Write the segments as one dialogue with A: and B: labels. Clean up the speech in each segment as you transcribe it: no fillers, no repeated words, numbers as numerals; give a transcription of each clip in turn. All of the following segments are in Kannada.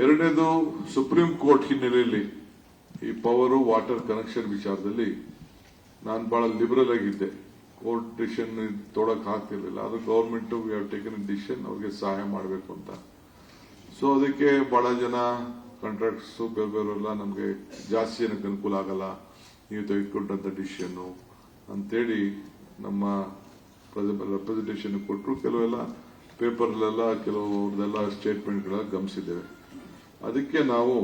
A: ಎರಡನೇದು ಸುಪ್ರೀಂ ಕೋರ್ಟ್ ಹಿನ್ನೆಲೆಯಲ್ಲಿ ಈ ಪವರ್ ವಾಟರ್ ಕನೆಕ್ಷನ್ ವಿಚಾರದಲ್ಲಿ ನಾನು ಬಹಳ ಲಿಬರಲ್ ಆಗಿದ್ದೆ. ಕೋರ್ಟ್ ಡಿಸಿಷನ್ ತೊಡಕ್ ಆಗ್ತಿರ್ಲಿಲ್ಲ. ಅದು government we have taken decision ಅವ್ರಿಗೆ ಸಹಾಯ ಮಾಡಬೇಕು ಅಂತ. ಸೊ ಅದಕ್ಕೆ ಬಹಳ ಜನ ಕಾಂಟ್ರಾಕ್ಟ್ಸ್ ಬೇರೆಲ್ಲ ನಮಗೆ ಜಾಸ್ತಿ ಜನಕ್ಕೆ ಅನುಕೂಲ ಆಗಲ್ಲ ನೀವು ತೆಗೆದುಕೊಂಡಂತ ಡಿಸಿಷನ್ ಅಂತೇಳಿ ನಮ್ಮ ರೆಪ್ರೆಸೆಂಟೇಷನ್ ಕೊಟ್ಟರು. ಕೆಲವೆಲ್ಲ ಪೇಪರ್ಲೆಲ್ಲ ಕೆಲವ್ರದೆಲ್ಲ ಸ್ಟೇಟ್ಮೆಂಟ್ಗಳ ಗಮನಿಸಿದ್ದೇವೆ. ಅದಕ್ಕೆ ನಾವು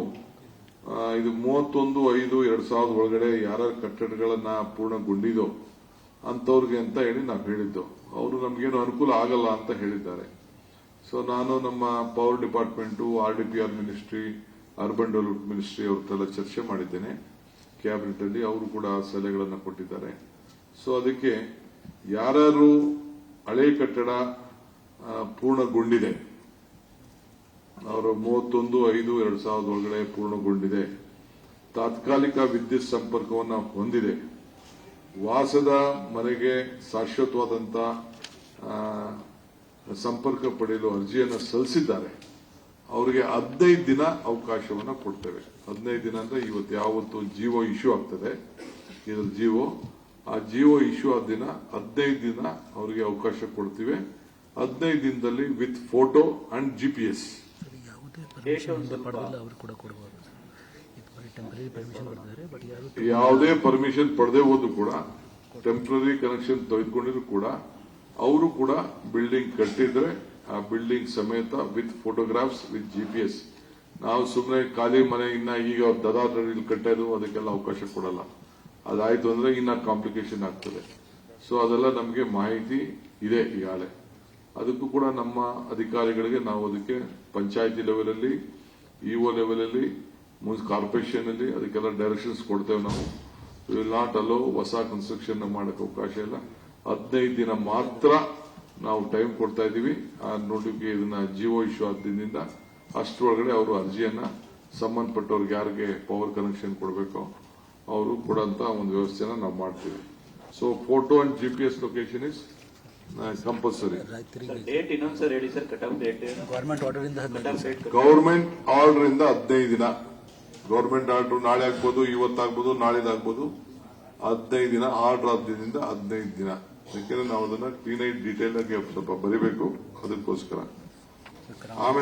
A: ಇದು 31/5/2000 ಒಳಗಡೆ ಯಾರ ಕಟ್ಟಡಗಳನ್ನ ಪೂರ್ಣಗೊಂಡಿದೋ ಅಂತವ್ರಿಗೆ ಅಂತ ಹೇಳಿ ನಾವು ಹೇಳಿದ್ದು. ಅವರು ನಮಗೇನು ಅನುಕೂಲ ಆಗಲ್ಲ ಅಂತ ಹೇಳಿದ್ದಾರೆ. ಸೊ ನಾನು ನಮ್ಮ power department, RDPR ministry, urban development ministry ಅವ್ರದ್ದೆಲ್ಲ ಚರ್ಚೆ ಮಾಡಿದ್ದೇನೆ ಕ್ಯಾಬಿನೆಟ್ ಅಲ್ಲಿ. ಅವರು ಕೂಡ ಸಲಹೆಗಳನ್ನು ಕೊಟ್ಟಿದ್ದಾರೆ. ಸೊ ಅದಕ್ಕೆ ಯಾರು ಹಳೆ ಕಟ್ಟಡ ಪೂರ್ಣಗೊಂಡಿದೆ, ಅವರು 31/5/2000 ಒಳಗಡೆ ಪೂರ್ಣಗೊಂಡಿದೆ, ತಾತ್ಕಾಲಿಕ ವಿದ್ಯುತ್ ಸಂಪರ್ಕವನ್ನು ಹೊಂದಿದೆ, ವಾಸದ ಮನೆಗೆ ಶಾಶ್ವತವಾದಂತ ಸಂಪರ್ಕ ಪಡೆಯಲು ಅರ್ಜಿಯನ್ನು ಸಲ್ಲಿಸಿದ್ದಾರೆ, ಅವರಿಗೆ 15 ದಿನ ಅವಕಾಶವನ್ನು ಕೊಡ್ತೇವೆ. 15 ದಿನ ಅಂದ್ರೆ ಇವತ್ತು ಯಾವತ್ತು ಜಿಯೋ ಇಶ್ಯೂ ಆಗ್ತದೆ, ಇದರ ಆ ಜಿಯೋ ಇಶ್ಯೂ ಆದ ದಿನ 15 ದಿನ ಅವರಿಗೆ ಅವಕಾಶ ಕೊಡ್ತೀವಿ. 15 ದಿನದಲ್ಲಿ ವಿತ್ ಫೋಟೋ ಅಂಡ್ GPS. ಯಾವುದೇ ಪರ್ಮಿಷನ್ ಪಡೆದೇ ಹೋದ್ರು ಕೂಡ, ಟೆಂಪರರಿ ಕನೆಕ್ಷನ್ ತೆಗೆದುಕೊಂಡಿದ್ರು ಕೂಡ, ಅವರು ಕೂಡ ಬಿಲ್ಡಿಂಗ್ ಕಟ್ಟಿದ್ರೆ ಆ ಬಿಲ್ಡಿಂಗ್ ಸಮೇತ ವಿತ್ ಫೋಟೋಗ್ರಾಫ್ಸ್ ವಿತ್ GPS. ನಾವು ಸುಮ್ಮನೆ ಖಾಲಿ ಮನೆ ಇನ್ನ ಈಗ ದದಾದಲ್ಲಿ ಕಟ್ಟೋದು ಅದಕ್ಕೆಲ್ಲ ಅವಕಾಶ ಕೊಡಲ್ಲ. ಅದಾಯ್ತು ಅಂದ್ರೆ ಇನ್ನ ಕಾಂಪ್ಲಿಕೇಶನ್ ಆಗ್ತದೆ. ಸೊ ಅದೆಲ್ಲ ನಮಗೆ ಮಾಹಿತಿ ಇದೆ ಈಗಾಗಲೇ. ಅದಕ್ಕೂ ಕೂಡ ನಮ್ಮ ಅಧಿಕಾರಿಗಳಿಗೆ ನಾವು ಅದಕ್ಕೆ ಪಂಚಾಯತಿ ಲೆವೆಲ್ ಅಲ್ಲಿ, ಇಒ ಲೆವೆಲ್ ಅಲ್ಲಿ, ಕಾರ್ಪೊರೇಷನ್ ಅಲ್ಲಿ ಅದಕ್ಕೆಲ್ಲ ಡೈರೆಕ್ಷನ್ಸ್ ಕೊಡ್ತೇವೆ. ನಾವು ವಿಲ್ ನಾಟ್ ಅಲೋ ಹೊಸ ಕನ್ಸ್ಟ್ರಕ್ಷನ್ ಮಾಡಕ್ಕೆ ಅವಕಾಶ ಇಲ್ಲ. 15 ದಿನ ಮಾತ್ರ ನಾವು ಟೈಮ್ ಕೊಡ್ತಾ ಇದ್ದೀವಿ. ಆ ನೋಟಿಫಿಕೇಶನ್ ಇದನ್ನ ಜಿಯೋ ಇಶ್ಯೂ ಆದ್ರಿಂದ ಅಷ್ಟರೊಳಗಡೆ ಅವರು ಅರ್ಜಿಯನ್ನ ಸಂಬಂಧಪಟ್ಟವ್ರಿಗೆ ಯಾರಿಗೆ ಪವರ್ ಕನೆಕ್ಷನ್ ಕೊಡಬೇಕೋ ಅವರು ಕೊಡಂತ ಒಂದು ವ್ಯವಸ್ಥೆನ ನಾವು ಮಾಡ್ತೀವಿ. So photo and GPS location is compulsory. Government order ಇಂದ 15 ದಿನ. ಗವರ್ಮೆಂಟ್ ಆರ್ಡರ್ ನಾಳೆ ಆಗ್ಬೋದು, ಇವತ್ತಾಗ್ಬೋದು, ನಾಳೆದಾಗ್ಬೋದು. 15 ದಿನ ಆರ್ಡರ್ ಆದ್ರಿಂದ 15 ದಿನ. ಯಾಕೆಂದ್ರೆ ನಾವು ಅದನ್ನ ಕ್ಲೀನ್ ಆಗಿ ಡೀಟೇಲ್ ಆಗಿ ಸ್ವಲ್ಪ ಬರೀಬೇಕು, ಅದಕ್ಕೋಸ್ಕರ. ಆಮೇಲೆ